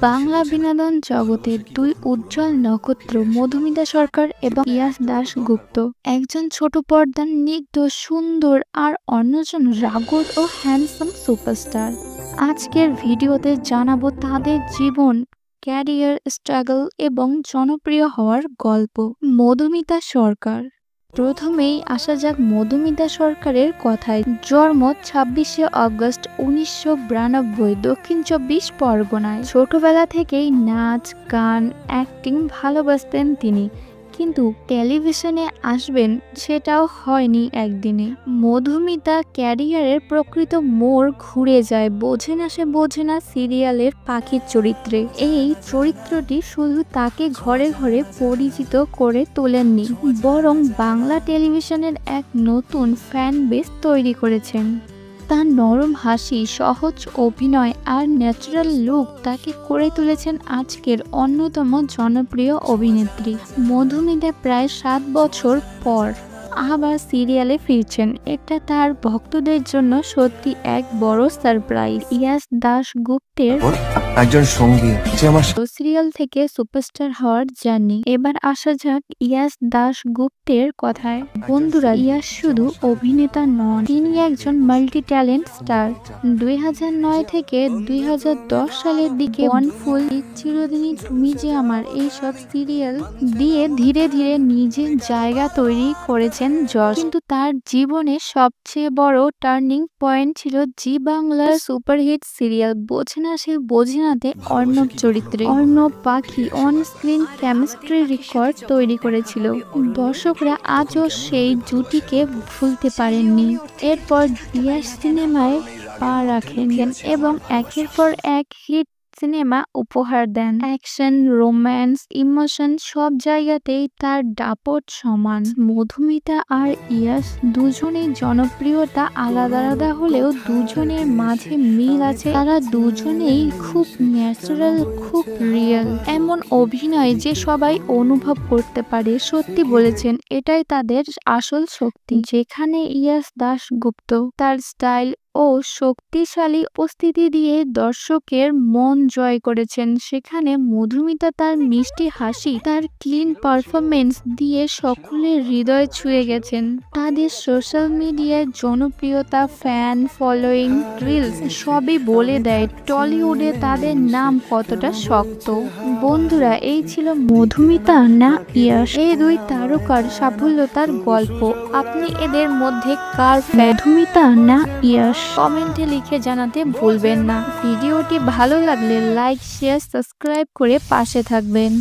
বাংলা বিনোদন জগতের দুই উজ্জ্বল নক্ষত্র মধুমিতা সরকার এবং ইয়াস দাশগুপ্ত। একজন ছোট পর্দার স্নিগ্ধ সুন্দর আর অন্যজন রাগড ও হ্যান্ডসাম সুপারস্টার। আজকের ভিডিওতে জানাবো তাদের জীবন, ক্যারিয়ার, স্ট্রাগল এবং জনপ্রিয় হওয়ার গল্প। মধুমিতা সরকার। প্রথমেই আসা যাক মধুমিতা সরকারের কথায়। জন্ম 26শে অগস্ট 1992 দক্ষিণ 24 পরগনায়। ছোটবেলা থেকেই নাচ, গান, অ্যাক্টিং ভালোবাসতেন তিনি, কিন্তু টেলিভিশনে আসবেন সেটাও হয়নি একদিনে। মধুমিতা ক্যারিয়ারের প্রকৃত মোড় ঘুরে যায় বোঝে না সিরিয়ালের পাখির চরিত্রে। এই চরিত্রটি শুধু তাকে ঘরে ঘরে পরিচিত করে তোলেননি, বরং বাংলা টেলিভিশনের এক নতুন ফ্যান বেস তৈরি করেছেন। তার নরম হাসি, সহজ অভিনয় আর ন্যাচারাল লুক তাকে করে তুলেছেন আজকের অন্যতম জনপ্রিয় অভিনেত্রী। মধুমিতা প্রায় 7 বছর পর আবার সিরিয়ালে ফিরছেন। এটা তার ভক্তদের জন্য সত্যি এক বড় সারপ্রাইজ। ইয়াস দাশগুপ্তের একজন সঙ্গী যে আমার সিরিয়াল থেকে সুপারস্টার হওয়ার জার্নি। এবার আসা যাক ইয়াস দাশগুপ্তের কথায়। বন্ধুরা, ইয়াস শুধু অভিনেতা নন, তিনি একজন মাল্টি ট্যালেন্ট স্টার। 2009 থেকে 2010 সালের দিকে বনফুল, চিরদিনই তুমি যে আমার, এইসব সিরিয়াল দিয়ে ধীরে ধীরে নিজের জায়গা তৈরি করেছেন যশ। কিন্তু তার জীবনে সবচেয়ে বড় টার্নিং পয়েন্ট ছিল জি বাংলার সুপারহিট সিরিয়াল বোঝে নাতে অর্ণব চরিত্রে। অর্ণব পাখি অন স্ক্রিন কেমিস্ট্রি রেকর্ড তৈরি করেছিল। দর্শকরা আজও সেই জুটিকে ভুলতে পারেননি। এরপর ইয়াস সিনেমায় পা রাখেন এবং একের পর এক হিট সিনেমা উপহার দেন। অ্যাকশন, রোম্যান্স, ইমোশন সব জায়গাতেই তার দাপট সমান। মধুমিতা আর ইয়াস দুজনের জনপ্রিয়তা আলাদা আলাদা হলেও দুজনের মাঝে মিল আছে। তারা দুজনেই খুব ন্যাচারাল, খুব রিয়েল। এমন অভিনয় যে সবাই অনুভব করতে পারে। সত্যি বলেছেন, এটাই তাদের আসল শক্তি। যেখানে ইয়াস দাশগুপ্ত তার স্টাইল ও শক্তিশালী উপস্থিতি দিয়ে দর্শকের মন জয় করেছেন, সেখানে মধুমিতা তার মিষ্টি হাসি, তার ক্লিন পারফরমেন্স দিয়ে সকলের হৃদয় ছুঁয়ে গেছেন। তাদের সোশ্যাল মিডিয়ার জনপ্রিয়তা, ফ্যান ফলোয়িং, রিলস সবই বলে দেয় টলিউডে তাদের নাম কতটা শক্ত। বন্ধুরা, এই ছিল মধুমিতা না ইয়াস, এই দুই তারকার সাফল্যতার গল্প। আপনি এদের মধ্যে কার ফ্যান? মধুমিতা না ইয়াস? কমেন্টে লিখে জানাতে ভুলবেন না। ভিডিওটি ভালো লাগলে লাইক, শেয়ার, সাবস্ক্রাইব করে পাশে থাকবেন।